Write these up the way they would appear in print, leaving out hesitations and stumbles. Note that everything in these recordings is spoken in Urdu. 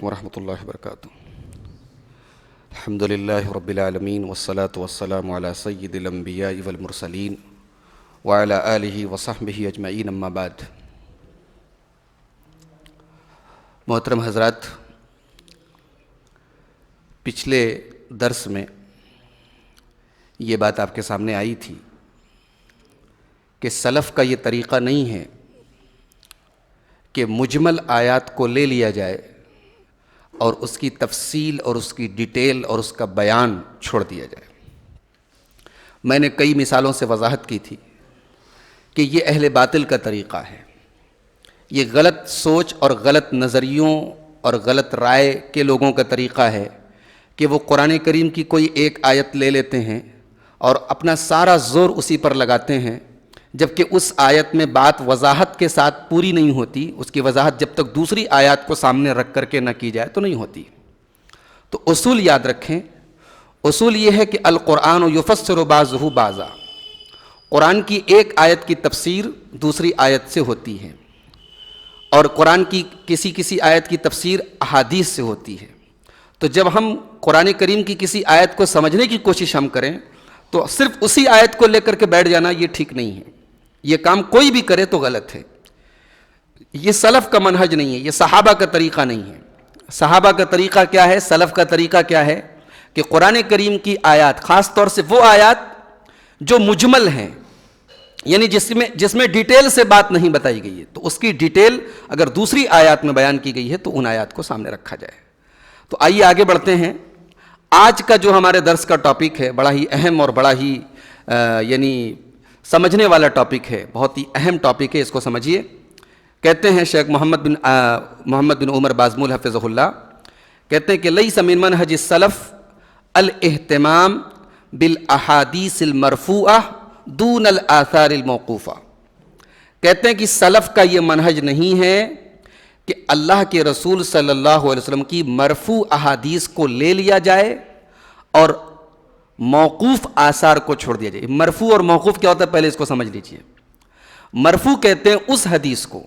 علیکم ورحمۃ اللہ وبرکاتہ۔ الحمد للہ رب العالمین والصلاة والسلام علی سید الانبیاء والمرسلین وعلی آلہ وصحبہ اجمعین، اما بعد۔ محترم حضرات، پچھلے درس میں یہ بات آپ کے سامنے آئی تھی کہ سلف کا یہ طریقہ نہیں ہے کہ مجمل آیات کو لے لیا جائے اور اس کی تفصیل اور اس کی ڈیٹیل اور اس کا بیان چھوڑ دیا جائے۔ میں نے کئی مثالوں سے وضاحت کی تھی کہ یہ اہل باطل کا طریقہ ہے، یہ غلط سوچ اور غلط نظریوں اور غلط رائے کے لوگوں کا طریقہ ہے کہ وہ قرآن کریم کی کوئی ایک آیت لے لیتے ہیں اور اپنا سارا زور اسی پر لگاتے ہیں، جبکہ اس آیت میں بات وضاحت کے ساتھ پوری نہیں ہوتی، اس کی وضاحت جب تک دوسری آیات کو سامنے رکھ کر کے نہ کی جائے تو نہیں ہوتی۔ تو اصول یاد رکھیں، اصول یہ ہے کہ القرآن یفسر بعضہ بعضا، قرآن کی ایک آیت کی تفسیر دوسری آیت سے ہوتی ہے، اور قرآن کی کسی آیت کی تفسیر احادیث سے ہوتی ہے۔ تو جب ہم قرآن کریم کی کسی آیت کو سمجھنے کی کوشش ہم کریں تو صرف اسی آیت کو لے کر کے بیٹھ جانا یہ ٹھیک نہیں ہے، یہ کام کوئی بھی کرے تو غلط ہے۔ یہ سلف کا منہج نہیں ہے، یہ صحابہ کا طریقہ نہیں ہے۔ صحابہ کا طریقہ کیا ہے، سلف کا طریقہ کیا ہے کہ قرآن کریم کی آیات، خاص طور سے وہ آیات جو مجمل ہیں، یعنی جس میں ڈیٹیل سے بات نہیں بتائی گئی ہے، تو اس کی ڈیٹیل اگر دوسری آیات میں بیان کی گئی ہے تو ان آیات کو سامنے رکھا جائے۔ تو آئیے آگے بڑھتے ہیں۔ آج کا جو ہمارے درس کا ٹاپک ہے بڑا ہی اہم اور بڑا ہی یعنی سمجھنے والا ٹاپک ہے، بہت ہی اہم ٹاپک ہے، اس کو سمجھیے۔ کہتے ہیں شیخ محمد بن عمر بازمول حفظہ اللہ، کہتے ہیں کہ لیس من منہج السلف الاہتمام بالاحادیث المرفوعہ دون الآثار الموقوفہ۔ کہتے ہیں کہ سلف کا یہ منہج نہیں ہے کہ اللہ کے رسول صلی اللہ علیہ وسلم کی مرفوع احادیث کو لے لیا جائے اور موقوف آثار کو چھوڑ دیا جائے۔ مرفوع اور موقوف کیا ہوتا ہے پہلے اس کو سمجھ لیجئے۔ مرفوع کہتے ہیں اس حدیث کو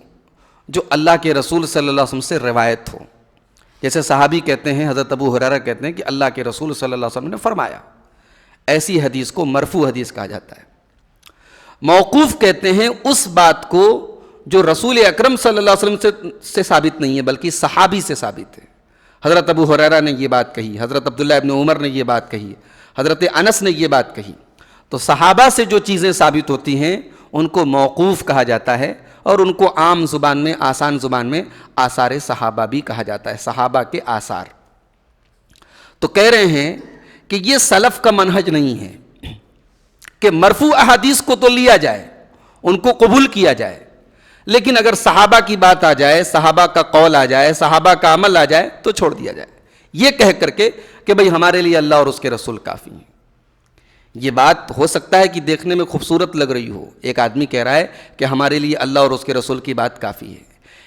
جو اللہ کے رسول صلی اللہ علیہ وسلم سے روایت ہو، جیسے صحابی کہتے ہیں، حضرت ابو ہریرہ کہتے ہیں کہ اللہ کے رسول صلی اللہ علیہ وسلم نے فرمایا، ایسی حدیث کو مرفوع حدیث کہا جاتا ہے۔ موقوف کہتے ہیں اس بات کو جو رسول اکرم صلی اللہ علیہ وسلم سے ثابت نہیں ہے بلکہ صحابی سے ثابت ہے۔ حضرت ابو ہریرہ نے یہ بات کہی، حضرت عبداللہ ابن عمر نے یہ بات کہی، حضرت انس نے یہ بات کہی۔ تو صحابہ سے جو چیزیں ثابت ہوتی ہیں ان کو موقوف کہا جاتا ہے، اور ان کو عام زبان میں، آسان زبان میں آثار صحابہ بھی کہا جاتا ہے، صحابہ کے آثار۔ تو کہہ رہے ہیں کہ یہ سلف کا منہج نہیں ہے کہ مرفوع احادیث کو تو لیا جائے، ان کو قبول کیا جائے، لیکن اگر صحابہ کی بات آ جائے، صحابہ کا قول آ جائے، صحابہ کا عمل آ جائے تو چھوڑ دیا جائے، یہ کہہ کر کے کہ بھئی ہمارے لیے اللہ اور اس کے رسول کافی ہیں۔ یہ بات ہو سکتا ہے کہ دیکھنے میں خوبصورت لگ رہی ہو، ایک آدمی کہہ رہا ہے کہ ہمارے لیے اللہ اور اس کے رسول کی بات کافی ہے،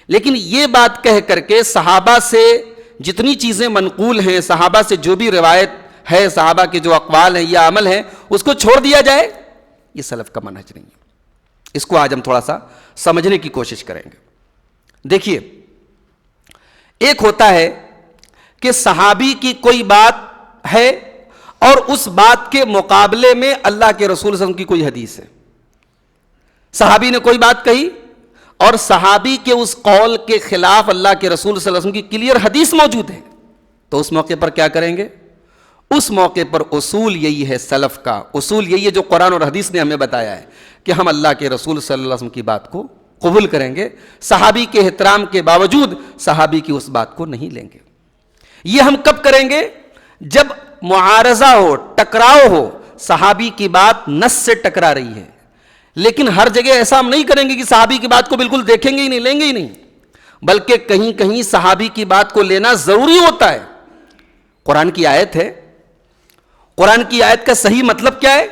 لیکن یہ بات کہہ کر کے صحابہ سے جتنی چیزیں منقول ہیں، صحابہ سے جو بھی روایت ہے، صحابہ کے جو اقوال ہیں یا عمل ہیں، اس کو چھوڑ دیا جائے، یہ سلف کا منہج نہیں ہے۔ اس کو آج ہم تھوڑا سا سمجھنے کی کوشش کریں گے۔ دیکھیے، ایک ہوتا ہے کہ صحابی کی کوئی بات ہے اور اس بات کے مقابلے میں اللہ کے رسول صلی اللہ علیہ وسلم کی کوئی حدیث ہے۔ صحابی نے کوئی بات کہی اور صحابی کے اس قول کے خلاف اللہ کے رسول صلی اللہ علیہ وسلم کی کلیئر حدیث موجود ہے، تو اس موقع پر کیا کریں گے؟ اس موقع پر اصول یہی ہے، سلف کا اصول یہی ہے جو قرآن اور حدیث نے ہمیں بتایا ہے کہ ہم اللہ کے رسول صلی اللہ علیہ وسلم کی بات کو قبول کریں گے، صحابی کے احترام کے باوجود صحابی کی اس بات کو نہیں لیں گے۔ یہ ہم کب کریں گے؟ جب معارضہ ہو، ٹکراؤ ہو، صحابی کی بات نص سے ٹکرا رہی ہے، لیکن ہر جگہ ایسا ہم نہیں کریں گے کہ صحابی کی بات کو بالکل دیکھیں گے ہی نہیں، لیں گے ہی نہیں، بلکہ کہیں کہیں صحابی کی بات کو لینا ضروری ہوتا ہے۔ قرآن کی آیت ہے، قرآن کی آیت کا صحیح مطلب کیا ہے؟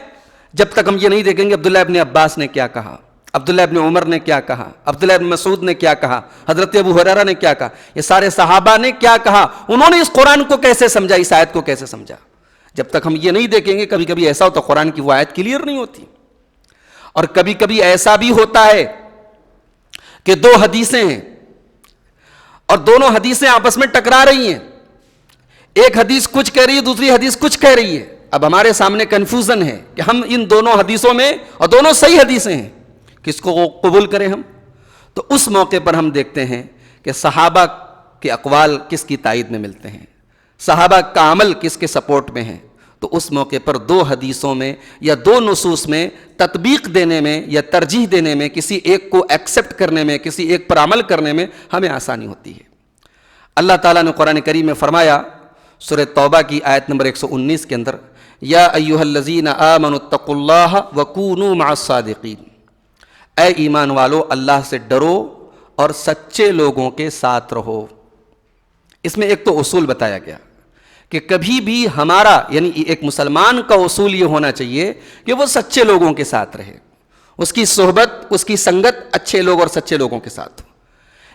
جب تک ہم یہ نہیں دیکھیں گے عبداللہ ابن عباس نے کیا کہا، عبداللہ ابن عمر نے کیا کہا، عبداللہ ابن مسعود نے کیا کہا، حضرت ابو ہریرہ نے کیا کہا، یہ سارے صحابہ نے کیا کہا، انہوں نے اس قرآن کو کیسے سمجھا، اس آیت کو کیسے سمجھا، جب تک ہم یہ نہیں دیکھیں گے، کبھی کبھی ایسا ہوتا قرآن کی وہ آیت کلیئر نہیں ہوتی، اور کبھی کبھی ایسا بھی ہوتا ہے کہ دو حدیثیں ہیں اور دونوں حدیثیں آپس میں ٹکرا رہی ہیں، ایک حدیث کچھ کہہ رہی ہے، دوسری حدیث کچھ کہہ رہی ہے. اب ہمارے سامنے کنفیوژن ہے کہ ہم ان دونوں حدیثوں میں، اور دونوں صحیح حدیثیں ہیں، کس کو قبول کریں ہم؟ تو اس موقع پر ہم دیکھتے ہیں کہ صحابہ کے اقوال کس کی تائید میں ملتے ہیں، صحابہ کا عمل کس کے سپورٹ میں ہے. تو اس موقع پر دو حدیثوں میں یا دو نصوص میں تطبیق دینے میں یا ترجیح دینے میں، کسی ایک کو ایکسپٹ کرنے میں، کسی ایک پر عمل کرنے میں ہمیں آسانی ہوتی ہے. اللہ تعالیٰ نے قرآن کریم میں فرمایا سورہ توبہ کی آیت نمبر 119 کے اندر، یا ایھا الذین آمنوا اتقوا اللہ وکونوا مع الصادقین، اے ایمان والو اللہ سے ڈرو اور سچے لوگوں کے ساتھ رہو. اس میں ایک تو اصول بتایا گیا کہ کبھی بھی ہمارا، یعنی ایک مسلمان کا اصول یہ ہونا چاہیے کہ وہ سچے لوگوں کے ساتھ رہے، اس کی صحبت، اس کی سنگت اچھے لوگ اور سچے لوگوں کے ساتھ ہو.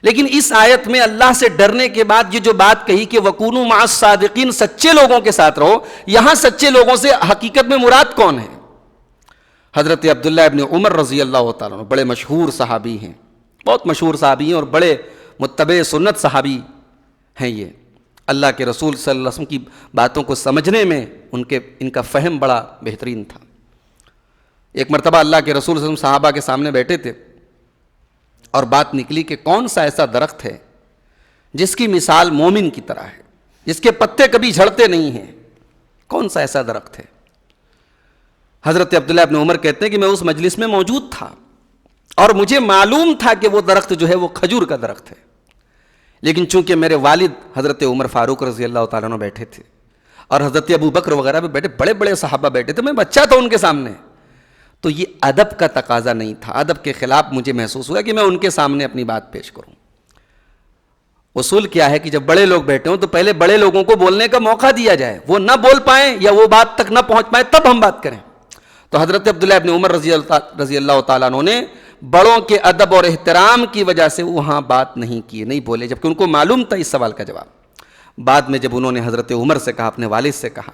لیکن اس آیت میں اللہ سے ڈرنے کے بعد یہ جو بات کہی کہ وَكُونُوا مَعَ الصَّادِقِينَ، سچے لوگوں کے ساتھ رہو، یہاں سچے لوگوں سے حقیقت میں مراد کون ہے؟ حضرت عبداللہ ابن عمر رضی اللہ تعالیٰ عنہ بڑے مشہور صحابی ہیں، بہت مشہور صحابی ہیں اور بڑے متبع سنت صحابی ہیں. یہ اللہ کے رسول صلی اللہ علیہ وسلم کی باتوں کو سمجھنے میں ان کا فہم بڑا بہترین تھا. ایک مرتبہ اللہ کے رسول صلی اللہ علیہ وسلم صحابہ کے سامنے بیٹھے تھے اور بات نکلی کہ کون سا ایسا درخت ہے جس کی مثال مومن کی طرح ہے، جس کے پتے کبھی جھڑتے نہیں ہیں، کون سا ایسا درخت ہے؟ حضرت عبداللہ ابن عمر کہتے ہیں کہ میں اس مجلس میں موجود تھا اور مجھے معلوم تھا کہ وہ درخت جو ہے وہ کھجور کا درخت ہے، لیکن چونکہ میرے والد حضرت عمر فاروق رضی اللہ تعالیٰ عنہ بیٹھے تھے اور حضرت ابو بکر وغیرہ بھی بیٹھے، بڑے بڑے صحابہ بیٹھے تھے، میں بچہ تھا ان کے سامنے، تو یہ ادب کا تقاضا نہیں تھا، ادب کے خلاف مجھے محسوس ہوا کہ میں ان کے سامنے اپنی بات پیش کروں. اصول کیا ہے کہ جب بڑے لوگ بیٹھے ہوں تو پہلے بڑے لوگوں کو بولنے کا موقع دیا جائے، وہ نہ بول پائیں یا وہ بات تک نہ پہنچ پائیں تب ہم بات کریں. تو حضرت عبداللہ ابن عمر رضی اللہ تعالیٰ عنہ نے بڑوں کے ادب اور احترام کی وجہ سے وہاں بات نہیں کی، نہیں بولے، جبکہ ان کو معلوم تھا اس سوال کا جواب. بعد میں جب انہوں نے حضرت عمر سے کہا، اپنے والد سے کہا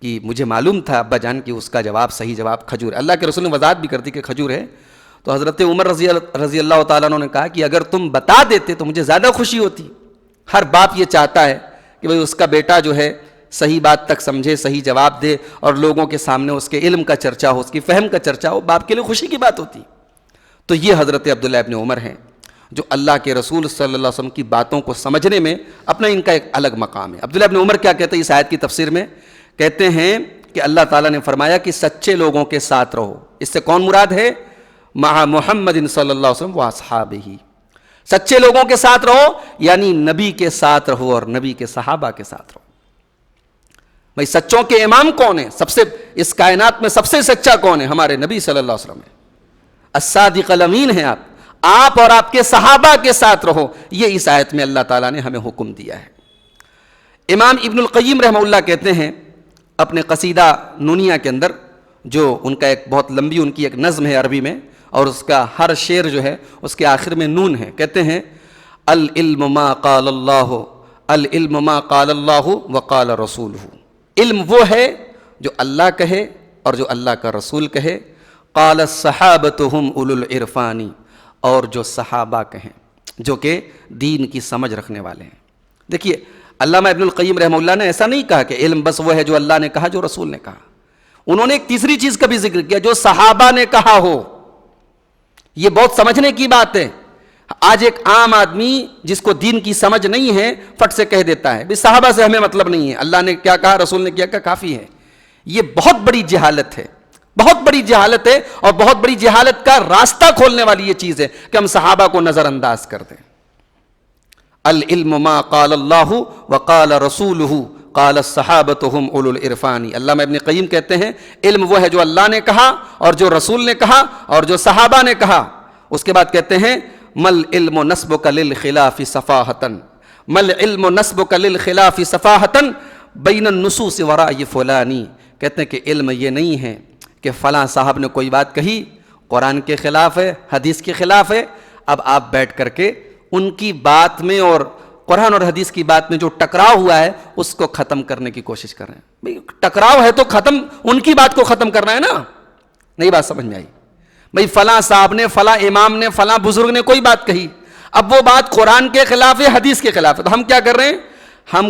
کہ مجھے معلوم تھا ابا جان کہ اس کا جواب، صحیح جواب کھجور ہے، اللہ کے رسول نے وضاحت بھی کر دی کہ کھجور ہے، تو حضرت عمر رضی اللہ تعالیٰ عنہ نے کہا کہ اگر تم بتا دیتے تو مجھے زیادہ خوشی ہوتی. ہر باپ یہ چاہتا ہے کہ بھئی اس کا بیٹا جو ہے صحیح بات تک سمجھے، صحیح جواب دے اور لوگوں کے سامنے اس کے علم کا چرچا ہو، اس کی فہم کا چرچا ہو، باپ کے لیے خوشی کی بات ہوتی. تو یہ حضرت عبداللہ ابن عمر ہیں جو اللہ کے رسول صلی اللہ علیہ وسلم کی باتوں کو سمجھنے میں اپنا ان کا ایک الگ مقام ہے. عبداللہ ابن عمر کیا کہتے ہیں اس آیت کی تفسیر میں؟ کہتے ہیں کہ اللہ تعالیٰ نے فرمایا کہ سچے لوگوں کے ساتھ رہو. اس سے کون مراد ہے؟ مع محمد صلی اللہ علیہ وسلم و اصحابہ. سچے لوگوں کے ساتھ رہو یعنی نبی کے ساتھ رہو اور نبی کے صحابہ کے ساتھ رہو. بھائی سچوں کے امام کون ہیں؟ سب سے اس کائنات میں سب سے سچا کون ہے؟ ہمارے نبی صلی اللہ علیہ وسلم ہے. الصادق الامین ہیں آپ اور آپ کے صحابہ کے ساتھ رہو. یہ اس آیت میں اللہ تعالیٰ نے ہمیں حکم دیا ہے. امام ابن القیم رحمہ اللہ کہتے ہیں اپنے قصیدہ نونیہ کے اندر، جو ان کا ایک بہت لمبی ان کی ایک نظم ہے عربی میں، اور اس کا ہر شعر جو ہے اس کے آخر میں نون ہے. کہتے ہیں العلم ما قال اللہ، العلم ما قال اللہ وقال رسولہ. علم وہ ہے جو اللہ کہے اور جو اللہ کا رسول کہے. قال الصحابۃ هم اولو العرفان، اور جو صحابہ کہیں جو کہ دین کی سمجھ رکھنے والے ہیں. دیکھیے علامہ ابن القیم رحمہ اللہ نے ایسا نہیں کہا کہ علم بس وہ ہے جو اللہ نے کہا، جو رسول نے کہا. انہوں نے ایک تیسری چیز کا بھی ذکر کیا، جو صحابہ نے کہا ہو. یہ بہت سمجھنے کی بات ہے. آج ایک عام آدمی جس کو دین کی سمجھ نہیں ہے فٹ سے کہہ دیتا ہے بھی صحابہ سے ہمیں مطلب نہیں ہے، اللہ نے کیا کہا، رسول نے کیا کہا، کافی ہے. یہ بہت بڑی جہالت ہے، بہت بڑی جہالت ہے، اور بہت بڑی جہالت کا راستہ کھولنے والی یہ چیز ہے کہ ہم صحابہ کو نظر انداز کر دیں. العلم ما قال اللہ وقال رسولہ قال الصحابۃ هم اولو العرفان. علامہ ابن قیم کہتے ہیں علم وہ ہے جو اللہ نے کہا اور جو رسول نے کہا اور جو صحابہ نے کہا. اس کے بعد کہتے ہیں مل علم نسبک للخلاف صفاحۃ، مل علم نسبک للخلاف صفاحۃ بین النصوص ورائے فلانی. کہتے ہیں کہ علم یہ نہیں ہے کہ فلاں صاحب نے کوئی بات کہی قرآن کے خلاف ہے، حدیث کے خلاف ہے، اب آپ بیٹھ کر کے ان کی بات میں اور قرآن اور حدیث کی بات میں جو ٹکراؤ ہوا ہے اس کو ختم کرنے کی کوشش کر رہے ہیں. بھئی ٹکراؤ ہے تو ختم، ان کی بات کو ختم کرنا ہے نا. نہیں بات سمجھ میں آئی؟ بھئی فلاں صاحب نے، فلاں امام نے، فلاں بزرگ نے کوئی بات کہی، اب وہ بات قرآن کے خلاف ہے، حدیث کے خلاف ہے، تو ہم کیا کر رہے ہیں؟ ہم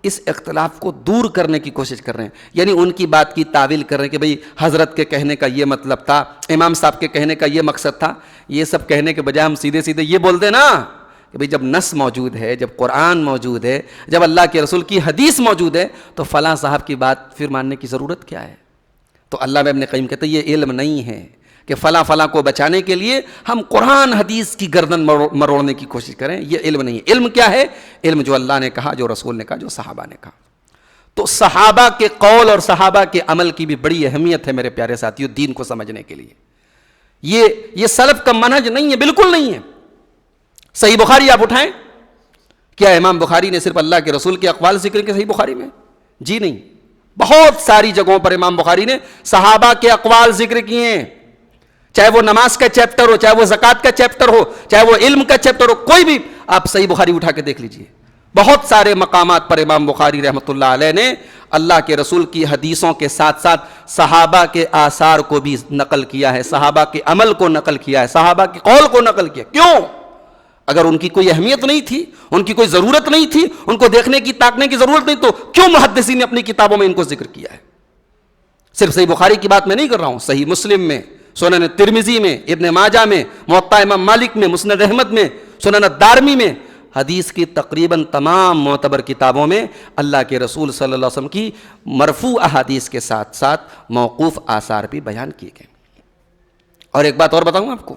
اس اختلاف کو دور کرنے کی کوشش کر رہے ہیں، یعنی ان کی بات کی تعویل کر رہے ہیں کہ بھئی حضرت کے کہنے کا یہ مطلب تھا، امام صاحب کے کہنے کا یہ مقصد تھا۔ یہ سب کہنے کے بجائے ہم سیدھے سیدھے یہ بول دیں نا کہ بھئی جب نص موجود ہے، جب قرآن موجود ہے، جب اللہ کے رسول کی حدیث موجود ہے، تو فلاں صاحب کی بات پھر ماننے کی ضرورت کیا ہے؟ تو علامہ ابن قیم کہتے ہیں یہ علم نہیں ہے کہ فلاں فلاں کو بچانے کے لیے ہم قرآن حدیث کی گردن مروڑنے کی کوشش کریں، یہ علم نہیں ہے۔ علم کیا ہے؟ علم جو اللہ نے کہا، جو رسول نے کہا، جو صحابہ نے کہا۔ تو صحابہ کے قول اور صحابہ کے عمل کی بھی بڑی اہمیت ہے میرے پیارے ساتھیوں دین کو سمجھنے کے لیے۔ یہ سلف کا منہج نہیں ہے، بالکل نہیں ہے۔ صحیح بخاری آپ اٹھائیں، کیا امام بخاری نے صرف اللہ کے رسول کے اقوال ذکر کیے صحیح بخاری میں؟ جی نہیں، بہت ساری جگہوں پر امام بخاری نے صحابہ کے اقوال ذکر کیے ہیں، چاہے وہ نماز کا چیپٹر ہو، چاہے وہ زکوٰۃ کا چیپٹر ہو، چاہے وہ علم کا چیپٹر ہو، کوئی بھی آپ صحیح بخاری اٹھا کے دیکھ لیجئے۔ بہت سارے مقامات پر امام بخاری رحمۃ اللہ علیہ نے اللہ کے رسول کی حدیثوں کے ساتھ ساتھ صحابہ کے آثار کو بھی نقل کیا ہے، صحابہ کے عمل کو نقل کیا ہے، صحابہ کے قول کو نقل کیا۔ کیوں؟ اگر ان کی کوئی اہمیت نہیں تھی، ان کی کوئی ضرورت نہیں تھی، ان کو دیکھنے کی تاکنے کی ضرورت نہیں، تو کیوں محدثین نے اپنی کتابوں میں ان کو ذکر کیا ہے؟ صرف صحیح بخاری کی بات میں نہیں کر رہا ہوں، صحیح مسلم میں، سنن ترمذی میں، ابن ماجہ میں، موطا امام مالک میں، مسند احمد میں، سنن الدارمی میں، حدیث کی تقریباً تمام معتبر کتابوں میں اللہ کے رسول صلی اللہ علیہ وسلم کی مرفوع احادیث کے ساتھ ساتھ موقوف آثار بھی بیان کیے گئے۔ اور ایک بات اور بتاؤں آپ کو،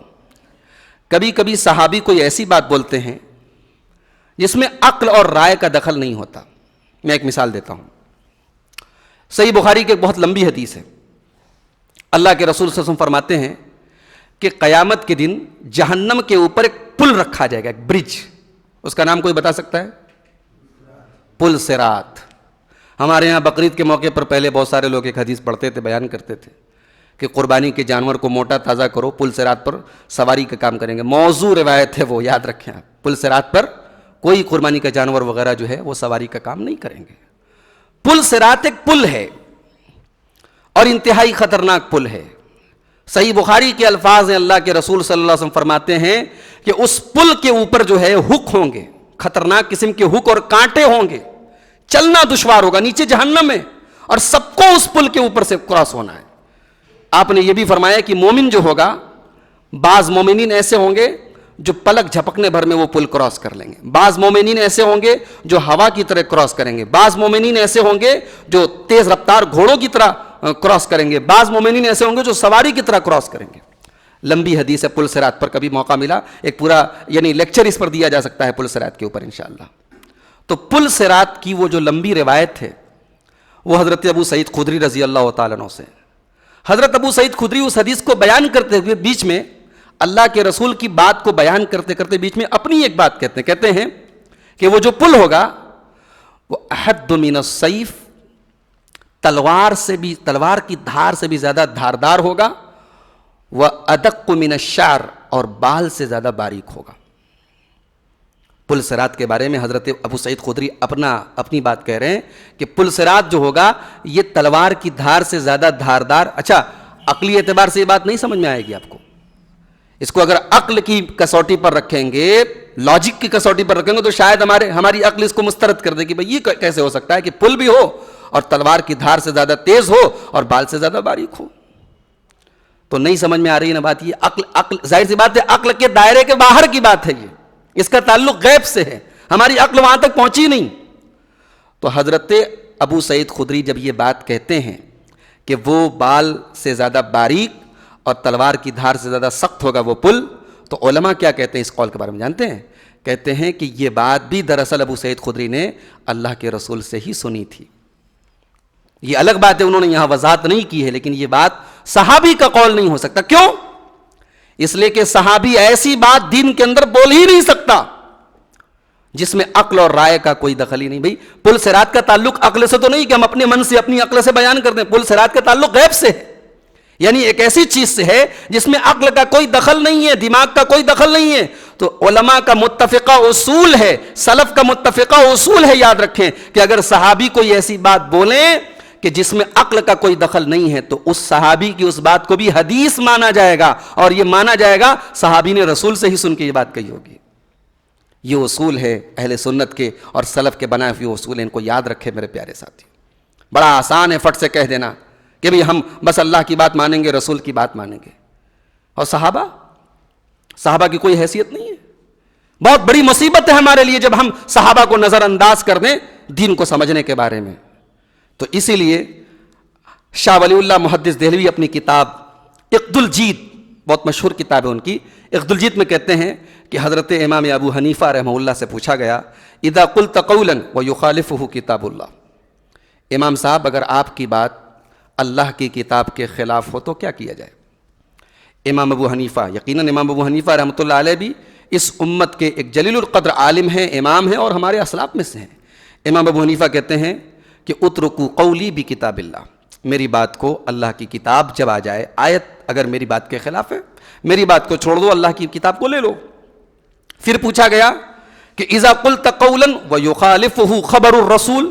کبھی کبھی صحابی کوئی ایسی بات بولتے ہیں جس میں عقل اور رائے کا دخل نہیں ہوتا۔ میں ایک مثال دیتا ہوں، صحیح بخاری کی ایک بہت لمبی حدیث ہے، اللہ کے رسول صلی اللہ علیہ وسلم فرماتے ہیں کہ قیامت کے دن جہنم کے اوپر ایک پل رکھا جائے گا، ایک برج، اس کا نام کوئی بتا سکتا ہے؟ پل صراط۔ ہمارے یہاں بقرعید کے موقع پر پہلے بہت سارے لوگ ایک حدیث پڑھتے تھے، بیان کرتے تھے کہ قربانی کے جانور کو موٹا تازہ کرو، پل صراط پر سواری کا کام کریں گے۔ موضوع روایت ہے وہ، یاد رکھیں آپ، پل صراط پر کوئی قربانی کا جانور وغیرہ جو ہے وہ سواری کا کام نہیں کریں گے۔ پل صراط ایک پل ہے اور انتہائی خطرناک پل ہے۔ صحیح بخاری کے الفاظ ہیں، اللہ کے رسول صلی اللہ علیہ وسلم فرماتے ہیں کہ اس پل کے اوپر جو ہے ہک ہوں گے، خطرناک قسم کے ہک اور کانٹے ہوں گے، چلنا دشوار ہوگا، نیچے جہنم ہے اور سب کو اس پل کے اوپر سے کراس ہونا ہے۔ آپ نے یہ بھی فرمایا کہ مومن جو ہوگا، بعض مومنین ایسے ہوں گے جو پلک جھپکنے بھر میں وہ پل کراس کر لیں گے، بعض مومنین ایسے ہوں گے جو ہوا کی طرح کراس کریں گے، بعض مومنین ایسے ہوں گے جو تیز رفتار گھوڑوں کی طرح کراس کریں گے، بعض مومنین ایسے ہوں گے جو سواری کی طرح کراس کریں گے۔ لمبی حدیث ہے پل صراط پر، کبھی موقع ملا ایک پورا یعنی لیکچر اس پر دیا جا سکتا ہے پل صراط کے اوپر انشاءاللہ۔ تو پل صراط کی وہ جو لمبی روایت ہے وہ حضرت ابو سعید خدری رضی اللہ تعالیٰ عنہ سے۔ حضرت ابو سعید خدری اس حدیث کو بیان کرتے ہوئے بیچ میں اللہ کے رسول کی بات کو بیان کرتے کرتے بیچ میں اپنی ایک بات کہتے ہیں کہ وہ جو پل ہوگا وہ احد من السیف، تلوار کی دھار سے بھی زیادہ دھاردار ہوگا، وَأَدَقُّ مِنَ الشَّعْرِ، اور بال سے زیادہ باریک ہوگا۔ پل صراط کے بارے میں حضرت ابو سعید خدری اپنی بات کہہ رہے ہیں کہ پل صراط جو ہوگا یہ تلوار کی دھار سے زیادہ دھاردار۔ اچھا، عقلی اعتبار سے یہ بات نہیں سمجھ میں آئے گی آپ کو، اس کو اگر عقل کی کسوٹی پر رکھیں گے، لاجک کی کسوٹی پر رکھیں گے تو شاید ہماری عقل اس کو مسترد کر دے گی، بھئی یہ کیسے ہو سکتا ہے کہ پل بھی ہو اور تلوار کی دھار سے زیادہ تیز ہو اور بال سے زیادہ باریک ہو۔ تو نہیں سمجھ میں آ رہی ہے نا بات، یہ عقل ظاہر سی بات ہے، عقل کے دائرے کے باہر کی بات ہے، یہ اس کا تعلق غیب سے ہے، ہماری عقل وہاں تک پہنچی نہیں۔ تو حضرت ابو سعید خدری جب یہ بات کہتے ہیں کہ وہ بال سے زیادہ باریک اور تلوار کی دھار سے زیادہ سخت ہوگا وہ پل، تو علماء کیا کہتے ہیں اس قول کے بارے میں جانتے ہیں؟ کہتے ہیں کہ یہ بات بھی دراصل ابو سعید خدری نے اللہ کے رسول سے ہی سنی تھی۔ یہ الگ بات ہے، انہوں نے یہاں وضاحت نہیں کی ہے، لیکن یہ بات صحابی کا قول نہیں ہو سکتا۔ کیوں؟ اس لیے کہ صحابی ایسی بات دین کے اندر بول ہی نہیں سکتا جس میں عقل اور رائے کا کوئی دخل ہی نہیں۔ بھئی پل صراط کا تعلق عقل سے تو نہیں کہ ہم اپنے من سے اپنی عقل سے بیان کر دیں، پل صراط کا تعلق غیب سے ہے، یعنی ایک ایسی چیز سے ہے جس میں عقل کا کوئی دخل نہیں ہے، دماغ کا کوئی دخل نہیں ہے۔ تو علماء کا متفقہ اصول ہے، سلف کا متفقہ اصول ہے، یاد رکھیں کہ اگر صحابی کوئی ایسی بات بولیں کہ جس میں عقل کا کوئی دخل نہیں ہے تو اس صحابی کی اس بات کو بھی حدیث مانا جائے گا، اور یہ مانا جائے گا صحابی نے رسول سے ہی سن کے یہ بات کہی ہوگی۔ یہ اصول ہے اہل سنت کے اور سلف کے بنائے ہوئے اصول ہیں، ان کو یاد رکھے میرے پیارے ساتھی۔ بڑا آسان ہے فٹ سے کہہ دینا کہ بھئی ہم بس اللہ کی بات مانیں گے، رسول کی بات مانیں گے، اور صحابہ کی کوئی حیثیت نہیں ہے۔ بہت بڑی مصیبت ہے ہمارے لیے جب ہم صحابہ کو نظر انداز کر دیں دین کو سمجھنے کے بارے میں۔ تو اسی لیے شاہ ولی اللہ محدث دہلوی اپنی کتاب عقد الجید، بہت مشہور کتاب ہے ان کی، عقد الجید میں کہتے ہیں کہ حضرت امام ابو حنیفہ رحمہ اللہ سے پوچھا گیا اذا قلت قولا ويخالفه کتاب اللہ، امام صاحب اگر آپ کی بات اللہ کی کتاب کے خلاف ہو تو کیا کیا جائے؟ امام ابو حنیفہ، یقیناً امام ابو حنیفہ رحمۃ اللہ علیہ بھی اس امت کے ایک جلیل القدر عالم ہیں، امام ہیں، اور ہمارے اسلاف میں سے ہیں۔ امام ابو حنیفہ کہتے ہیں کہ اترکوا قولی بکتاب اللہ، میری بات کو اللہ کی کتاب جب آ جائے، آیت اگر میری بات کے خلاف ہے میری بات کو چھوڑ دو، اللہ کی کتاب کو لے لو۔ پھر پوچھا گیا کہ اذا قلت قولا ويخالفه خبر الرسول،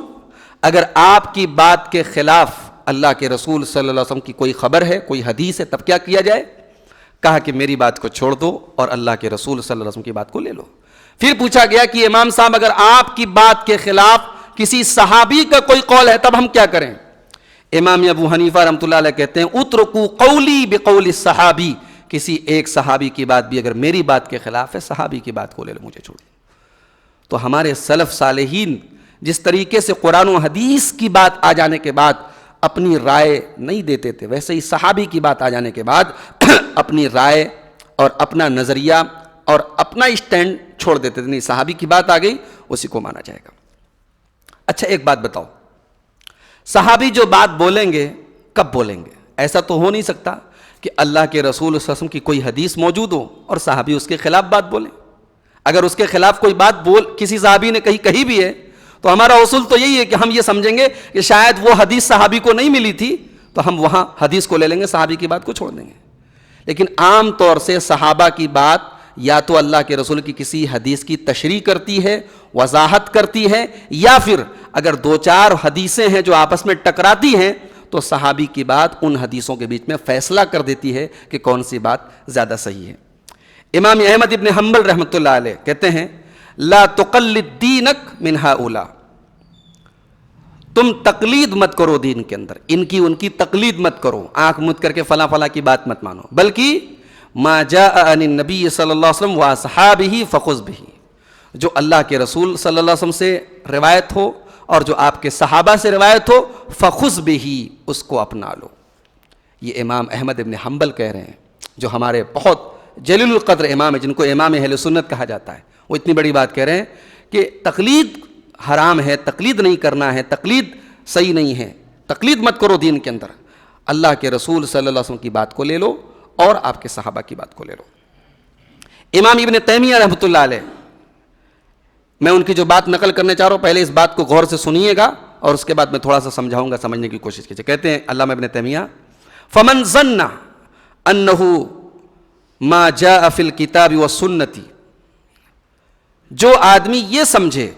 اگر آپ کی بات کے خلاف اللہ کے رسول صلی اللہ علیہ وسلم کی کوئی خبر ہے، کوئی حدیث ہے، تب کیا کیا جائے؟ کہا کہ میری بات کو چھوڑ دو اور اللہ کے رسول صلی اللہ علیہ وسلم کی بات کو لے لو۔ پھر پوچھا گیا کہ امام صاحب اگر آپ کی بات کے خلاف کسی صحابی کا کوئی قول ہے تب ہم کیا کریں؟ امام ابو حنیفہ رحمۃ اللہ علیہ کہتے ہیں اترکوا قولی بقول الصحابی، کسی ایک صحابی کی بات بھی اگر میری بات کے خلاف ہے صحابی کی بات کو لے لو، مجھے چھوڑ دو۔ تو ہمارے سلف صالحین جس طریقے سے قرآن و حدیث کی بات آ جانے کے بعد اپنی رائے نہیں دیتے تھے، ویسے ہی صحابی کی بات آ جانے کے بعد اپنی رائے اور اپنا نظریہ اور اپنا اسٹینڈ چھوڑ دیتے تھے، نہیں صحابی کی بات آ گئی اسی کو مانا جائے گا۔ اچھا ایک بات بتاؤ، صحابی جو بات بولیں گے کب بولیں گے؟ ایسا تو ہو نہیں سکتا کہ اللہ کے رسول صلی اللہ علیہ وسلم کی کوئی حدیث موجود ہو اور صحابی اس کے خلاف بات بولیں۔ اگر اس کے خلاف کوئی بات کسی صحابی نے کہی بھی ہے تو ہمارا اصول تو یہی ہے کہ ہم یہ سمجھیں گے کہ شاید وہ حدیث صحابی کو نہیں ملی تھی تو ہم وہاں حدیث کو لے لیں گے، صحابی کی بات کو چھوڑ دیں گے۔ لیکن عام طور سے صحابہ کی بات یا تو اللہ کے رسول کی کسی حدیث کی تشریح کرتی ہے، وضاحت کرتی ہے، یا پھر اگر دو چار حدیثیں ہیں جو آپس میں ٹکراتی ہیں تو صحابی کی بات ان حدیثوں کے بیچ میں فیصلہ کر دیتی ہے کہ کون سی بات زیادہ صحیح ہے۔ امام احمد ابن حنبل رحمۃ اللہ علیہ کہتے ہیں لا تقلد دینک من ہؤلاء، تم تقلید مت کرو دین کے اندر، ان کی تقلید مت کرو، آنکھ مت کر کے فلاں فلاں کی بات مت مانو، بلکہ ما جاء عن النبی صلی اللہ علیہ وسلم واصحابہ فخذ بہ، جو اللہ کے رسول صلی اللہ علیہ وسلم سے روایت ہو اور جو آپ کے صحابہ سے روایت ہو فخذ بہ، اس کو اپنا لو۔ یہ امام احمد ابن حنبل کہہ رہے ہیں، جو ہمارے بہت جلیل القدر امام ہے، جن کو امام اہل سنت کہا جاتا ہے، وہ اتنی بڑی بات کہہ رہے ہیں کہ تقلید حرام ہے، تقلید نہیں کرنا ہے، تقلید صحیح نہیں ہے، تقلید مت کرو دین کے اندر، اللہ کے رسول صلی اللہ علیہ وسلم کی بات کو لے لو اور آپ کے صحابہ کی بات کو لے لو۔ امام ابن تیمیہ رحمۃ اللہ علیہ، میں ان کی جو بات نقل کرنے چاہ رہا ہوں پہلے اس بات کو غور سے سنیے گا اور اس کے بعد میں تھوڑا سا سمجھاؤں گا، سمجھنے کی کوشش کیجیے۔ کہتے ہیں علامہ ابن تیمیہ فمن ظن انہ ما جاء فی الکتاب والسنۃ، جو آدمی یہ سمجھے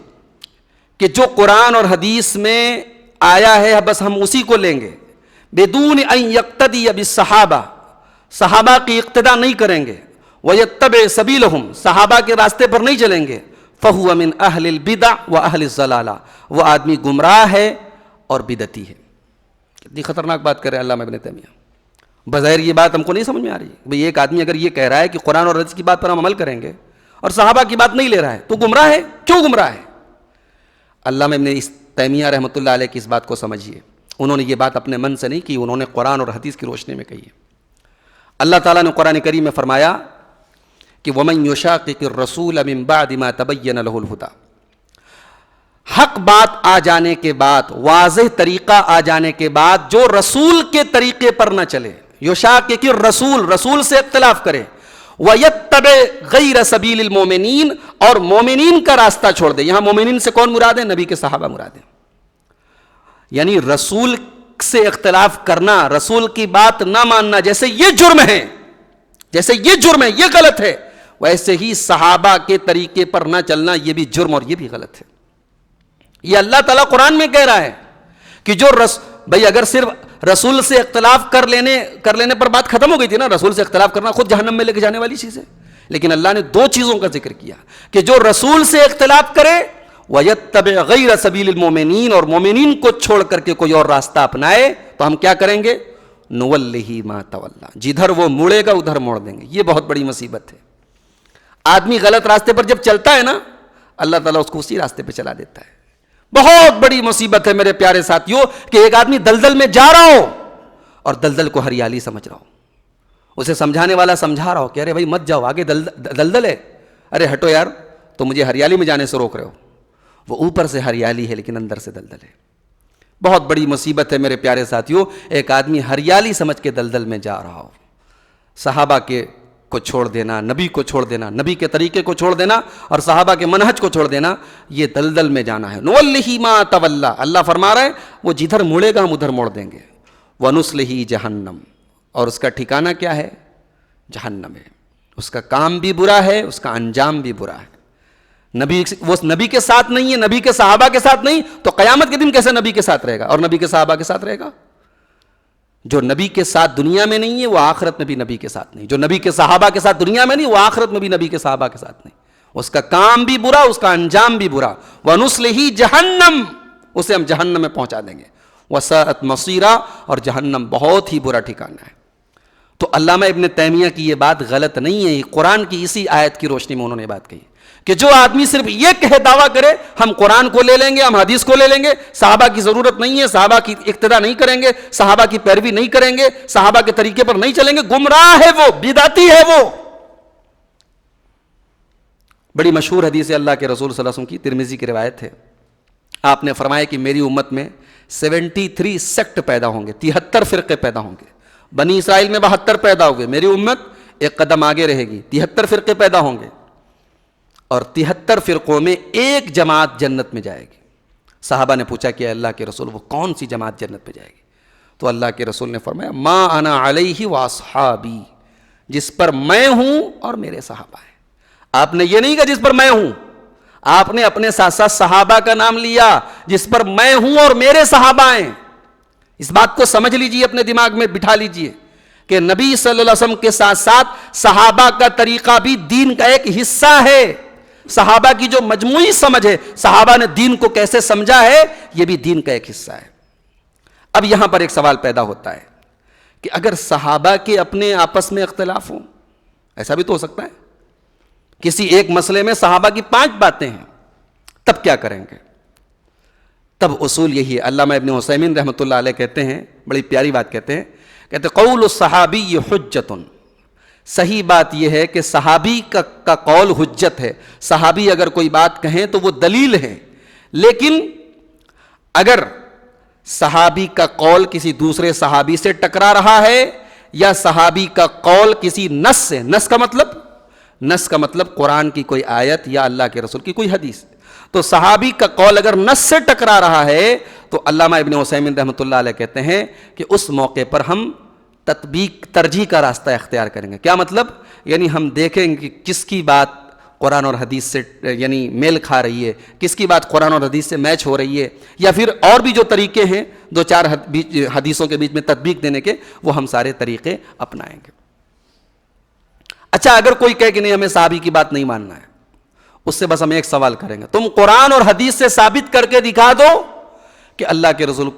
کہ جو قرآن اور حدیث میں آیا ہے بس ہم اسی کو لیں گے، بدون ان یقتدی بالصحابہ، صحابہ کی اقتداء نہیں کریں گے، ویتبع سبیلہم، صحابہ کے راستے پر نہیں چلیں گے، فہو من اہل البدع و اہل الضلالہ، وہ آدمی گمراہ ہے اور بدعتی ہے۔ کتنی خطرناک بات کر رہے ہیں علامہ ابن تیمیہ۔ بظاہر یہ بات ہم کو نہیں سمجھ میں آ رہی ہے، بھئی ایک آدمی اگر یہ کہہ رہا ہے کہ قرآن اور حدیث کی بات پر ہم عمل کریں گے اور صحابہ کی بات نہیں لے رہا ہے تو گمراہ ہے، کیوں گمراہ ہے؟ علامہ ابن تیمیہ رحمۃ اللہ علیہ کی اس بات کو سمجھیے، انہوں نے یہ بات اپنے من سے نہیں کی، انہوں نے قرآن اور حدیث کی روشنی میں کہی ہے۔ اللہ تعالیٰ نے قرآن کریم میں فرمایا کہ وَمَن يُشَاقِقِ الرَّسُولَ مِن بَعْدِ مَا تَبَيَّنَ لَهُ الْهُدَى، حق بات آ جانے کے بعد، واضح طریقہ آ جانے کے بعد جو رسول کے طریقے پر نہ چلے، یشاقق الرسول، رسول سے اختلاف کرے، وَيَتَّبِعْ غَيْرَ سَبِيلِ الْمُؤْمِنِينَ، اور مومنین کا راستہ چھوڑ دے۔ یہاں مومنین سے کون مراد ہے؟ نبی کے صحابہ مراد ہیں۔ یعنی رسول سے اختلاف کرنا، رسول کی بات نہ ماننا، جیسے یہ جرم ہے، یہ غلط ہے، ویسے ہی صحابہ کے طریقے پر نہ چلنا یہ بھی جرم اور یہ بھی غلط ہے۔ یہ اللہ تعالیٰ قرآن میں کہہ رہا ہے کہ جو بھئی اگر صرف رسول سے اختلاف کر لینے پر بات ختم ہو گئی تھی نا، رسول سے اختلاف کرنا خود جہنم میں لے کے جانے والی چیز ہے، لیکن اللہ نے دو چیزوں کا ذکر کیا کہ جو رسول سے اختلاف کرے وَيَتَّبِعْ غَيْرَ سَبِيلِ الْمُؤْمِنِينَ، اور مومنین کو چھوڑ کر کے کوئی اور راستہ اپنائے تو ہم کیا کریں گے؟ نُوَلِّهِ مَا تَوَلَّى، جدھر وہ مڑے گا ادھر موڑ دیں گے۔ یہ بہت بڑی مصیبت ہے۔ آدمی غلط راستے پر جب چلتا ہے نا، اللہ تعالیٰ اس کو اسی راستے پہ چلا دیتا ہے۔ بہت بڑی مصیبت ہے میرے پیارے ساتھیوں کہ ایک آدمی دلدل میں جا رہا ہو اور دلدل کو ہریالی سمجھ رہا ہو، اسے سمجھانے والا سمجھا رہا ہو کہ ارے بھائی مت جاؤ، آگے دلدل ہے، ارے ہٹو یار، تو مجھے ہریالی میں جانے سے روک رہے ہو۔ وہ اوپر سے ہریالی ہے لیکن اندر سے دلدل ہے۔ بہت بڑی مصیبت ہے میرے پیارے ساتھیوں، ایک آدمی ہریالی سمجھ کے دلدل میں جا رہا ہو۔ صحابہ کو چھوڑ دینا، نبی کو چھوڑ دینا، نبی کے طریقے کو چھوڑ دینا اور صحابہ کے منہج کو چھوڑ دینا، یہ دلدل میں جانا ہے۔ نُوَلِّهِ مَا تَوَلَّى، اللہ فرما رہے ہیں وہ جدھر مڑے گا ہم ادھر موڑ دیں گے۔ وَنُصْلِهِ جہنم، اور اس کا ٹھکانہ کیا ہے؟ جہنم ہے۔ اس کا کام بھی برا ہے، اس کا انجام بھی برا ہے۔ وہ نبی کے ساتھ نہیں ہے، نبی کے صحابہ کے ساتھ نہیں، تو قیامت کے دن کیسے نبی کے ساتھ رہے گا اور نبی کے صحابہ کے ساتھ رہے گا؟ جو نبی کے ساتھ دنیا میں نہیں ہے وہ آخرت میں بھی نبی کے ساتھ نہیں، جو نبی کے صحابہ کے ساتھ دنیا میں نہیں وہ آخرت میں بھی نبی کے صحابہ کے ساتھ نہیں۔ اس کا کام بھی برا، اس کا انجام بھی برا۔ وَنُصْلِهِ جہنم، اسے ہم جہنم میں پہنچا دیں گے۔ وَسَاءَتْ مَصِيرًا، اور جہنم بہت ہی برا ٹھکانہ ہے۔ تو علامہ ابن تیمیہ کی یہ بات غلط نہیں ہے، قرآن کی اسی آیت کی روشنی میں انہوں نے بات کہی کہ جو آدمی صرف یہ کہے دعویٰ کرے ہم قرآن کو لے لیں گے، ہم حدیث کو لے لیں گے، صحابہ کی ضرورت نہیں ہے، صحابہ کی اقتداء نہیں کریں گے، صحابہ کی پیروی نہیں کریں گے، صحابہ کے طریقے پر نہیں چلیں گے، گمراہ ہے وہ، بدعتی ہے وہ۔ بڑی مشہور حدیث ہے اللہ کے رسول صلی اللہ علیہ وسلم کی، ترمذی کی روایت ہے۔ آپ نے فرمایا کہ میری امت میں 73 سیکٹ پیدا ہوں گے، 73 فرقے پیدا ہوں گے۔ بنی اسرائیل میں 72 پیدا ہوئے، میری امت ایک قدم آگے رہے گی، 73 فرقے پیدا ہوں گے، اور 73 فرقوں میں ایک جماعت جنت میں جائے گی۔ صحابہ نے پوچھا کہ اللہ کے رسول وہ کون سی جماعت جنت میں جائے گی؟ تو اللہ کے رسول نے فرمایا ما انا علیہ واصحابی، جس پر میں ہوں اور میرے صحابہ ہیں۔ آپ نے یہ نہیں کہا جس پر میں ہوں، آپ نے اپنے ساتھ ساتھ صحابہ کا نام لیا، جس پر میں ہوں اور میرے صحابہ ہیں۔ اس بات کو سمجھ لیجئے، اپنے دماغ میں بٹھا لیجئے کہ نبی صلی اللہ علیہ وسلم کے ساتھ ساتھ صحابہ کا طریقہ بھی دین کا ایک حصہ ہے۔ صحابہ کی جو مجموعی سمجھ ہے، صحابہ نے دین کو کیسے سمجھا ہے، یہ بھی دین کا ایک حصہ ہے۔ اب یہاں پر ایک سوال پیدا ہوتا ہے کہ اگر صحابہ کے اپنے آپس میں اختلاف ہوں، ایسا بھی تو ہو سکتا ہے، کسی ایک مسئلے میں صحابہ کی 5 باتیں ہیں، تب کیا کریں گے؟ تب اصول یہی ہے، علامہ ابن عثیمین رحمۃ اللہ علیہ کہتے ہیں، بڑی پیاری بات کہتے ہیں، قول الصحابی حجت، صحیح بات یہ ہے کہ صحابی کا قول حجت ہے۔ صحابی اگر کوئی بات کہیں تو وہ دلیل ہے، لیکن اگر صحابی کا قول کسی دوسرے صحابی سے ٹکرا رہا ہے یا صحابی کا قول کسی نص سے، نص کا مطلب قرآن کی کوئی آیت یا اللہ کے رسول کی کوئی حدیث، تو صحابی کا قول اگر نص سے ٹکرا رہا ہے تو علامہ ابن عثیمین رحمۃ اللہ علیہ کہتے ہیں کہ اس موقع پر ہم ترجیح کا راستہ اختیار کریں گے۔ کیا مطلب؟ یعنی ہم دیکھیں گے کہ کس کی بات قرآن اور حدیث سے یعنی میل کھا رہی ہے، کس کی بات قرآن اور حدیث سے میچ ہو رہی ہے، یا پھر اور بھی جو طریقے ہیں 2-4 حدیثوں کے بیچ میں تطبیق دینے کے، وہ ہم سارے طریقے اپنائیں گے۔ اچھا، اگر کوئی کہے کہ نہیں ہمیں صحابی کی بات نہیں ماننا ہے، اس سے بس ہم ایک سوال کریں گے، تم قرآن اور حدیث سے ثابت کر کے دکھا دو کہ اللہ کے رسول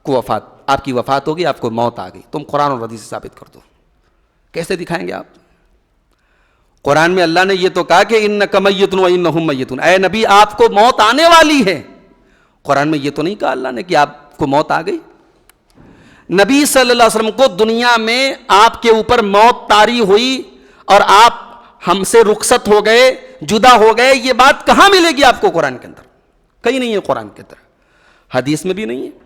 کو آپ کی وفات ہوگی، آپ کو موت آ گئی، تم قرآن اور حدیث سے ثابت کر دو۔ کیسے دکھائیں گے آپ؟ قرآن میں اللہ نے یہ تو کہا کہ انک میت و انہم میتون، اے نبی آپ کو موت آنے والی ہے۔ قرآن میں یہ تو نہیں کہا اللہ نے کہ آپ کو موت آ گئی۔ نبی صلی اللہ علیہ وسلم کو دنیا میں آپ کے اوپر موت طاری ہوئی اور آپ ہم سے رخصت ہو گئے، جدا ہو گئے، یہ بات کہاں ملے گی آپ کو قرآن کے اندر؟ کہیں نہیں ہے قرآن کے اندر، حدیث میں بھی نہیں ہے۔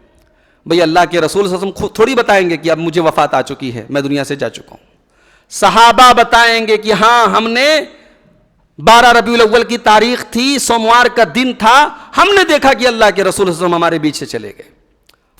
بھئی اللہ کے رسول صلی اللہ علیہ وسلم خود تھوڑی بتائیں گے کہ اب مجھے وفات آ چکی ہے، میں دنیا سے جا چکا ہوں۔ صحابہ بتائیں گے کہ ہاں ہم نے 12 ربیع الاول کی تاریخ تھی، سوموار کا دن تھا، ہم نے دیکھا کہ اللہ کے رسول صلی اللہ علیہ وسلم ہمارے بیچ سے چلے گئے۔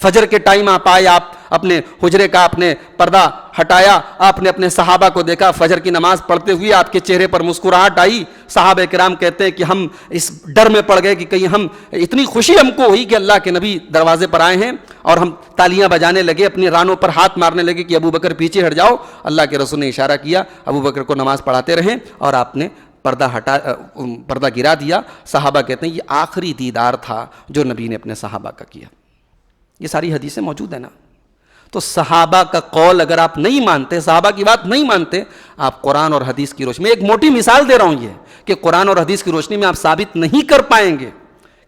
فجر کے ٹائم آپ آئے, آپ اپنے حجرے کا اپنے پردہ ہٹایا, آپ نے اپنے صحابہ کو دیکھا فجر کی نماز پڑھتے ہوئے, آپ کے چہرے پر مسکراہٹ آئی. صحابہ کرام کہتے ہیں کہ ہم اس ڈر میں پڑ گئے کہ کہیں ہم, اتنی خوشی ہم کو ہوئی کہ اللہ کے نبی دروازے پر آئے ہیں, اور ہم تالیاں بجانے لگے, اپنی رانوں پر ہاتھ مارنے لگے کہ ابو بکر پیچھے ہٹ جاؤ. اللہ کے رسول نے اشارہ کیا, ابو بکر کو نماز پڑھاتے رہیں, اور آپ نے پردہ گرا دیا. صحابہ کہتے ہیں یہ آخری دیدار تھا جو نبی نے اپنے صحابہ کا کیا. یہ ساری حدیثیں موجود ہیں نا. تو صحابہ کا قول اگر آپ نہیں مانتے, صحابہ کی بات نہیں مانتے, آپ قرآن اور حدیث کی روشنی میں, ایک موٹی مثال دے رہا ہوں یہ کہ قرآن اور حدیث کی روشنی میں آپ ثابت نہیں کر پائیں گے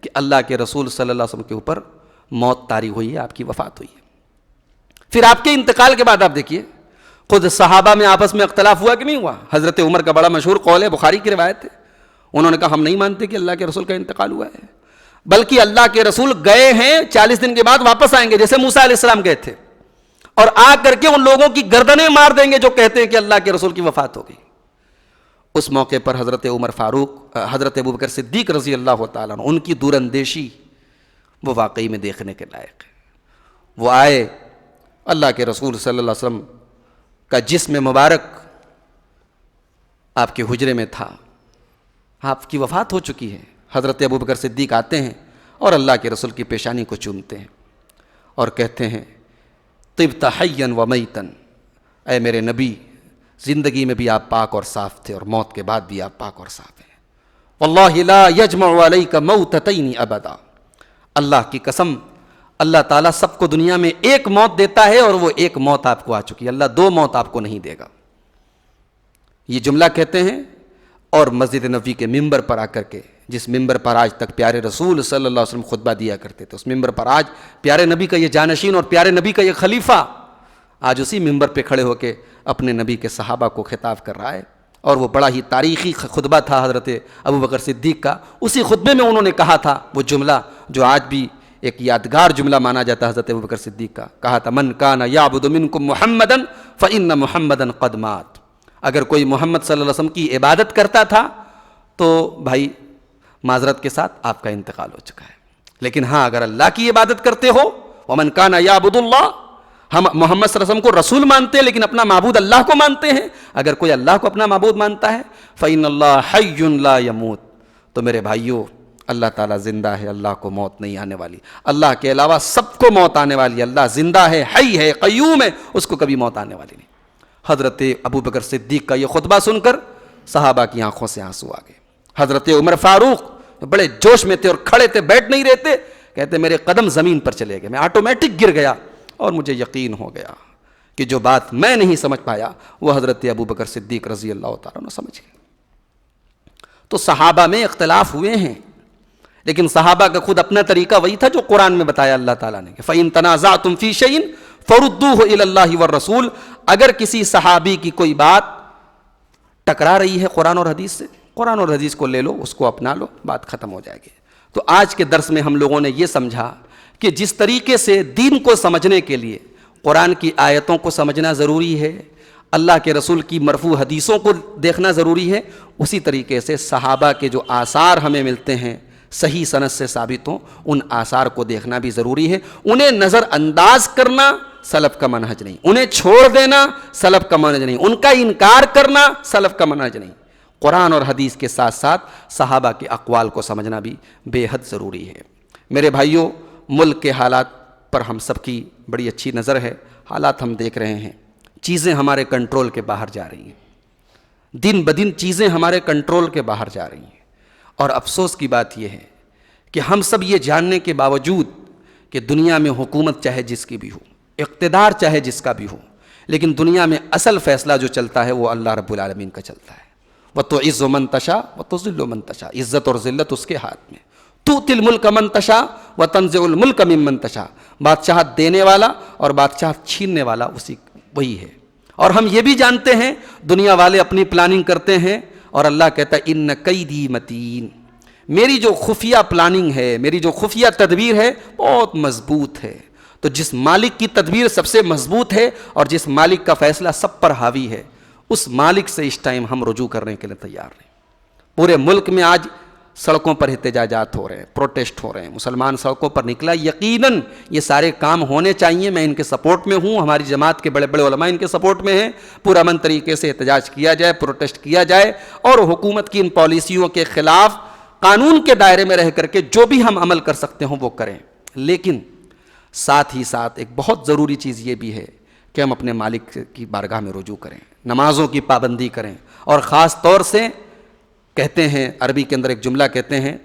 کہ اللہ کے رسول صلی اللہ علیہ وسلم کے اوپر موت طاری ہوئی ہے, آپ کی وفات ہوئی ہے. پھر آپ کے انتقال کے بعد آپ دیکھیے, خود صحابہ میں آپس میں اختلاف ہوا کہ نہیں ہوا. حضرت عمر کا بڑا مشہور قول ہے, بخاری کی روایت ہے, انہوں نے کہا ہم نہیں مانتے کہ اللہ کے رسول کا انتقال ہوا ہے, بلکہ اللہ کے رسول گئے ہیں 40 دن کے بعد واپس آئیں گے, جیسے موسیٰ علیہ السلام گئے تھے, اور آ کر کے ان لوگوں کی گردنیں مار دیں گے جو کہتے ہیں کہ اللہ کے رسول کی وفات ہو گئی. اس موقع پر حضرت عمر فاروق, حضرت ابوبکر صدیق رضی اللہ تعالیٰ عنہ, ان کی دور اندیشی وہ واقعی میں دیکھنے کے لائق ہے. وہ آئے, اللہ کے رسول صلی اللہ علیہ وسلم کا جسم مبارک آپ کے حجرے میں تھا, آپ کی وفات ہو چکی ہے. حضرت ابوبکر صدیق آتے ہیں اور اللہ کے رسول کی پیشانی کو چومتے ہیں اور کہتے ہیں طبت حیا و میتا, اے میرے نبی زندگی میں بھی آپ پاک اور صاف تھے, اور موت کے بعد بھی آپ پاک اور صاف ہیں. واللہ لا یجمع علیک موتتین ابدا, اللہ کی قسم اللہ تعالیٰ سب کو دنیا میں ایک موت دیتا ہے, اور وہ ایک موت آپ کو آ چکی ہے, اللہ 2 موت آپ کو نہیں دے گا. یہ جملہ کہتے ہیں, اور مسجد نبوی کے ممبر پر آ کر کے, جس ممبر پر آج تک پیارے رسول صلی اللہ علیہ وسلم خطبہ دیا کرتے تھے, اس ممبر پر آج پیارے نبی کا یہ جانشین اور پیارے نبی کا یہ خلیفہ آج اسی ممبر پہ کھڑے ہو کے اپنے نبی کے صحابہ کو خطاب کر رہا ہے. اور وہ بڑا ہی تاریخی خطبہ تھا حضرت ابوبکر صدیق کا. اسی خطبے میں انہوں نے کہا تھا وہ جملہ جو آج بھی ایک یادگار جملہ مانا جاتا ہے حضرت ابوبکر صدیق کا, کہا تھا من کان یعبد منکم محمدا فإن محمدا قد مات. اگر کوئی محمد صلی اللہ علیہ وسلم کی عبادت کرتا تھا تو بھائی معذرت کے ساتھ آپ کا انتقال ہو چکا ہے. لیکن ہاں اگر اللہ کی عبادت کرتے ہو, ومن کان یعبد اللہ, ہم محمد صلی اللہ علیہ وسلم کو رسول مانتے ہیں لیکن اپنا معبود اللہ کو مانتے ہیں. اگر کوئی اللہ کو اپنا معبود مانتا ہے, فإن اللہ حی لا یموت, تو میرے بھائیو اللہ تعالیٰ زندہ ہے, اللہ کو موت نہیں آنے والی. اللہ کے علاوہ سب کو موت آنے والی ہے. اللہ زندہ ہے, حی ہے, قیوم ہے, اس کو کبھی موت آنے والی نہیں. حضرت ابوبکر صدیق کا یہ خطبہ سن کر صحابہ کی آنکھوں سے آنسو آ گئے. حضرت عمر فاروق بڑے جوش میں تھے اور کھڑے تھے, بیٹھ نہیں رہتے, کہتے میرے قدم زمین پر چلے گئے, میں آٹومیٹک گر گیا, اور مجھے یقین ہو گیا کہ جو بات میں نہیں سمجھ پایا وہ حضرت ابوبکر صدیق رضی اللہ تعالیٰ عنہ سمجھ گئے. تو صحابہ میں اختلاف ہوئے ہیں, لیکن صحابہ کا خود اپنا طریقہ وہی تھا جو قرآن میں بتایا اللہ تعالیٰ نے کہ فَإِن تَنَازَعْتُمْ فِي شَيْءٍ فَرُدُّوهُ إِلَى اللَّهِ وَالرَّسُولِ. اگر کسی صحابی کی کوئی بات ٹکرا رہی ہے قرآن اور حدیث سے, قرآن اور حدیث کو لے لو, اس کو اپنا لو, بات ختم ہو جائے گی. تو آج کے درس میں ہم لوگوں نے یہ سمجھا کہ جس طریقے سے دین کو سمجھنے کے لیے قرآن کی آیتوں کو سمجھنا ضروری ہے, اللہ کے رسول کی مرفوع حدیثوں کو دیکھنا ضروری ہے, اسی طریقے سے صحابہ کے جو آثار ہمیں ملتے ہیں صحیح سند سے ثابت ہوں, ان آثار کو دیکھنا بھی ضروری ہے. انہیں نظر انداز کرنا سلف کا منہج نہیں, انہیں چھوڑ دینا سلف کا منہج نہیں, ان کا انکار کرنا سلف کا منہج نہیں. قرآن اور حدیث کے ساتھ ساتھ صحابہ کے اقوال کو سمجھنا بھی بے حد ضروری ہے. میرے بھائیوں, ملک کے حالات پر ہم سب کی بڑی اچھی نظر ہے. حالات ہم دیکھ رہے ہیں, چیزیں ہمارے کنٹرول کے باہر جا رہی ہیں, دن بدن چیزیں ہمارے کنٹرول کے باہر جا رہی ہیں. اور افسوس کی بات یہ ہے کہ ہم سب یہ جاننے کے باوجود کہ دنیا میں حکومت چاہے جس کی بھی ہو, اقتدار چاہے جس کا بھی ہو, لیکن دنیا میں اصل فیصلہ جو چلتا ہے وہ اللہ رب العالمین کا چلتا ہے. وَتُعِزُّ مَن تَشَاءُ وَتُذِلُّ مَن تَشَاءُ, عزت اور ذلت اس کے ہاتھ میں. تُؤْتِي الْمُلْكَ مَن تَشَاءُ وَتَنزِعُ الْمُلْكَ مِمَّن تَشَاءُ, بادشاہت دینے والا اور بادشاہت چھیننے والا وہی ہے. اور ہم یہ بھی جانتے ہیں دنیا والے اپنی پلاننگ کرتے ہیں, اور اللہ کہتا ہے اِنَّ کَیْدِی مَتِین, میری جو خفیہ پلاننگ ہے, میری جو خفیہ تدبیر ہے بہت مضبوط ہے. تو جس مالک کی تدبیر سب سے مضبوط ہے اور جس مالک کا فیصلہ سب پر حاوی ہے, اس مالک سے اس ٹائم ہم رجوع کرنے کے لیے تیار ہیں. پورے ملک میں آج سڑکوں پر احتجاجات ہو رہے ہیں، پروٹیسٹ ہو رہے ہیں، مسلمان سڑکوں پر نکلا، یقیناً یہ سارے کام ہونے چاہیے، میں ان کے سپورٹ میں ہوں، ہماری جماعت کے بڑے بڑے علماء ان کے سپورٹ میں ہیں، پرامن طریقے سے احتجاج کیا جائے، پروٹیسٹ کیا جائے، اور حکومت کی ان پالیسیوں کے خلاف قانون کے دائرے میں رہ کر کے جو بھی ہم عمل کر سکتے ہوں وہ کریں۔ لیکن ساتھ ہی ساتھ ایک بہت ضروری چیز یہ بھی ہے کہ ہم اپنے مالک کی بارگاہ میں رجوع کریں، نمازوں کی پابندی کریں، اور خاص طور سے کہتے ہیں، عربی کے اندر ایک جملہ کہتے ہیں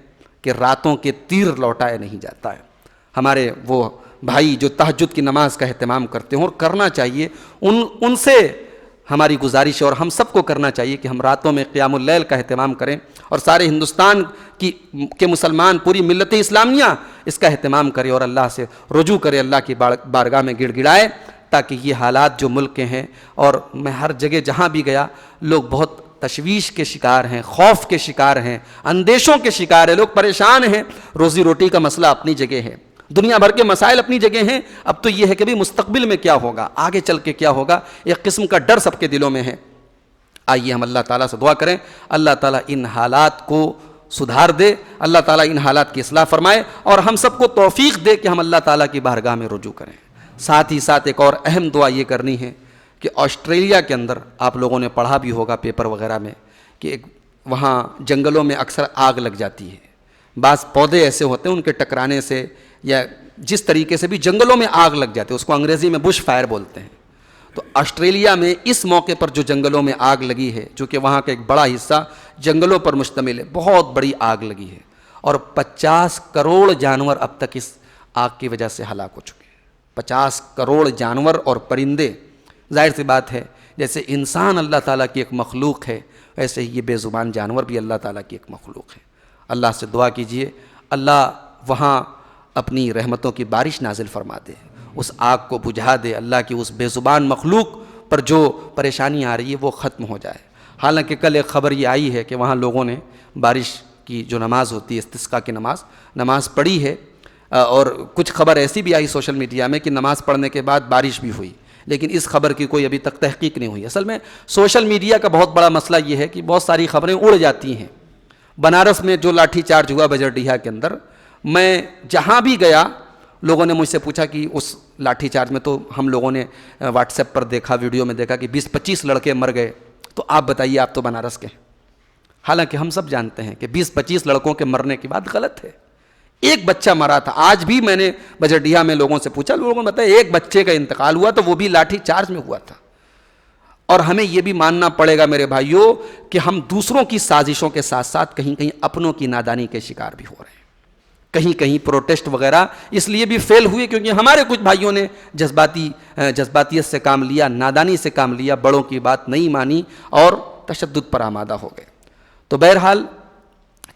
کہ راتوں کے تیر لوٹائے نہیں جاتا ہے۔ ہمارے وہ بھائی جو تہجد کی نماز کا اہتمام کرتے ہیں اور کرنا چاہیے، ان سے ہماری گزارش ہے، اور ہم سب کو کرنا چاہیے کہ ہم راتوں میں قیام اللیل کا اہتمام کریں، اور سارے ہندوستان کے مسلمان، پوری ملت اسلامیہ اس کا اہتمام کرے اور اللہ سے رجوع کرے، اللہ کی بارگاہ میں گڑ گڑائے، تاکہ یہ حالات جو ملک کے ہیں، اور میں ہر جگہ جہاں بھی گیا لوگ بہت تشویش کے شکار ہیں، خوف کے شکار ہیں، اندیشوں کے شکار ہیں، لوگ پریشان ہیں۔ روزی روٹی کا مسئلہ اپنی جگہ ہے، دنیا بھر کے مسائل اپنی جگہ ہیں، اب تو یہ ہے کہ بھی مستقبل میں کیا ہوگا، آگے چل کے کیا ہوگا، ایک قسم کا ڈر سب کے دلوں میں ہے۔ آئیے ہم اللہ تعالیٰ سے دعا کریں، اللہ تعالیٰ ان حالات کو سدھار دے، اللہ تعالیٰ ان حالات کی اصلاح فرمائے، اور ہم سب کو توفیق دے کہ ہم اللہ تعالیٰ کی بارگاہ میں رجوع کریں۔ ساتھ ہی ساتھ ایک اور اہم دعا یہ کرنی ہے کہ آسٹریلیا کے اندر آپ لوگوں نے پڑھا بھی ہوگا پیپر وغیرہ میں کہ وہاں جنگلوں میں اکثر آگ لگ جاتی ہے، بعض پودے ایسے ہوتے ہیں ان کے ٹکرانے سے یا جس طریقے سے بھی جنگلوں میں آگ لگ جاتی ہے، اس کو انگریزی میں بش فائر بولتے ہیں۔ تو آسٹریلیا میں اس موقع پر جو جنگلوں میں آگ لگی ہے، چونکہ وہاں کا ایک بڑا حصہ جنگلوں پر مشتمل ہے، بہت بڑی آگ لگی ہے، اور 50 کروڑ جانور اب تک اس آگ کی وجہ سے ہلاک ہو چکے ہیں۔ 50 کروڑ جانور اور پرندے، ظاہر سی بات ہے جیسے انسان اللہ تعالیٰ کی ایک مخلوق ہے، ویسے ہی یہ بے زبان جانور بھی اللہ تعالیٰ کی ایک مخلوق ہے۔ اللہ سے دعا کیجئے اللہ وہاں اپنی رحمتوں کی بارش نازل فرما دے، اس آگ کو بجھا دے، اللہ کی اس بے زبان مخلوق پر جو پریشانی آ رہی ہے وہ ختم ہو جائے۔ حالانکہ کل ایک خبر یہ آئی ہے کہ وہاں لوگوں نے بارش کی جو نماز ہوتی ہے، استسقاء کی نماز پڑھی ہے، اور کچھ خبر ایسی بھی آئی سوشل میڈیا میں کہ نماز پڑھنے کے بعد بارش بھی ہوئی، لیکن اس خبر کی کوئی ابھی تک تحقیق نہیں ہوئی۔ اصل میں سوشل میڈیا کا بہت بڑا مسئلہ یہ ہے کہ بہت ساری خبریں اڑ جاتی ہیں۔ بنارس میں جو لاٹھی چارج ہوا بجرڈیہا کے اندر، میں جہاں بھی گیا لوگوں نے مجھ سے پوچھا کہ اس لاٹھی چارج میں تو ہم لوگوں نے واٹس ایپ پر دیکھا، ویڈیو میں دیکھا کہ 20-25 لڑکے مر گئے، تو آپ بتائیے، آپ تو بنارس کے ہیں۔ حالانکہ ہم سب جانتے ہیں کہ 20-25 لڑکوں کے مرنے کی بات غلط ہے، ایک بچہ مرا تھا۔ آج بھی میں نے بجرڈیہا میں لوگوں سے پوچھا، لوگوں نے بتایا ایک بچے کا انتقال ہوا تو وہ بھی لاٹھی چارج میں ہوا تھا۔ اور ہمیں یہ بھی ماننا پڑے گا میرے بھائیوں کہ ہم دوسروں کی سازشوں کے ساتھ ساتھ کہیں کہیں اپنوں کی نادانی کے شکار بھی ہو رہے ہیں۔ کہیں کہیں پروٹیسٹ وغیرہ اس لیے بھی فیل ہوئے کیونکہ ہمارے کچھ بھائیوں نے جذباتیت سے کام لیا، نادانی سے کام لیا، بڑوں کی بات نہیں مانی اور تشدد پر آمادہ ہو گئے۔ تو بہرحال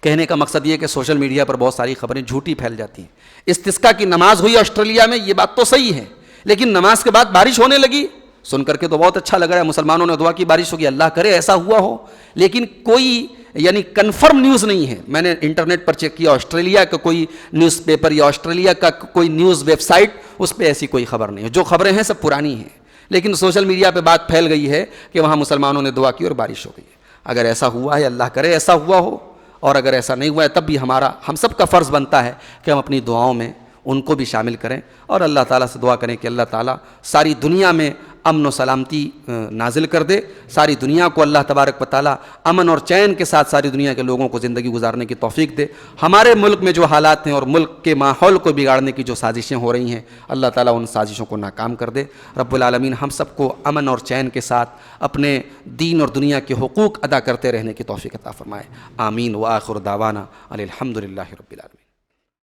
کہنے کا مقصد یہ ہے کہ سوشل میڈیا پر بہت ساری خبریں جھوٹی پھیل جاتی ہیں۔ استسقاء کی نماز ہوئی آسٹریلیا میں، یہ بات تو صحیح ہے، لیکن نماز کے بعد بارش ہونے لگی، سن کر کے تو بہت اچھا لگ رہا ہے، مسلمانوں نے دعا کی بارش ہوگی، اللہ کرے ایسا ہوا ہو، لیکن کوئی کنفرم نیوز نہیں ہے۔ میں نے انٹرنیٹ پر چیک کیا، آسٹریلیا کا کوئی نیوز پیپر یا آسٹریلیا کا کوئی نیوز ویب سائٹ، اس پہ ایسی کوئی خبر نہیں ہے، جو خبریں ہیں سب پرانی ہیں، لیکن سوشل میڈیا پہ بات پھیل گئی ہے کہ وہاں مسلمانوں نے دعا کی اور بارش ہو گئی ہے۔ اگر ایسا ہوا ہے، اللہ کرے ایسا ہوا ہو، اور اگر ایسا نہیں ہوا ہے تب بھی ہم سب کا فرض بنتا ہے کہ ہم اپنی دعاؤں میں ان کو بھی شامل کریں، اور اللہ تعالیٰ سے دعا کریں کہ اللہ تعالیٰ ساری دنیا میں امن و سلامتی نازل کر دے، ساری دنیا کو اللہ تبارک و تعالیٰ امن اور چین کے ساتھ ساری دنیا کے لوگوں کو زندگی گزارنے کی توفیق دے۔ ہمارے ملک میں جو حالات ہیں اور ملک کے ماحول کو بگاڑنے کی جو سازشیں ہو رہی ہیں، اللہ تعالیٰ ان سازشوں کو ناکام کر دے۔ رب العالمین ہم سب کو امن اور چین کے ساتھ اپنے دین اور دنیا کے حقوق ادا کرتے رہنے کی توفیق عطا فرمائے۔ آمین۔ وآخر دعوانا الحمد للہ رب العالمین۔